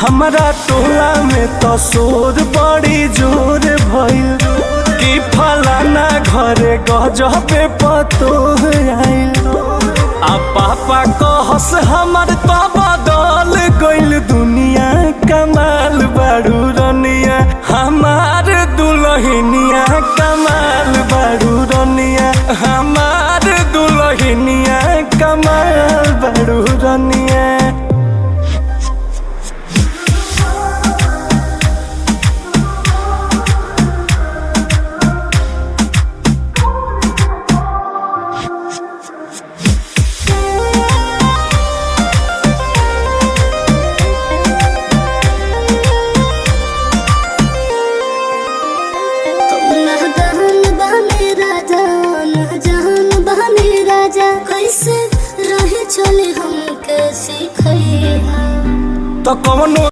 हमारा टोला में तो शोर बड़ी जोर भइल कि फलाना घरे गजबे पतो आइल। आ पापा कहस हमर तो बदल गइल दुनिया, कमाल बारू रनिया हमार दुल्हनिया, कमाल बारू रनिया हमार दुल्हनिया, कमाल बारू रनिया। कैसे रहे चले हम कैसे खैया तो कौनो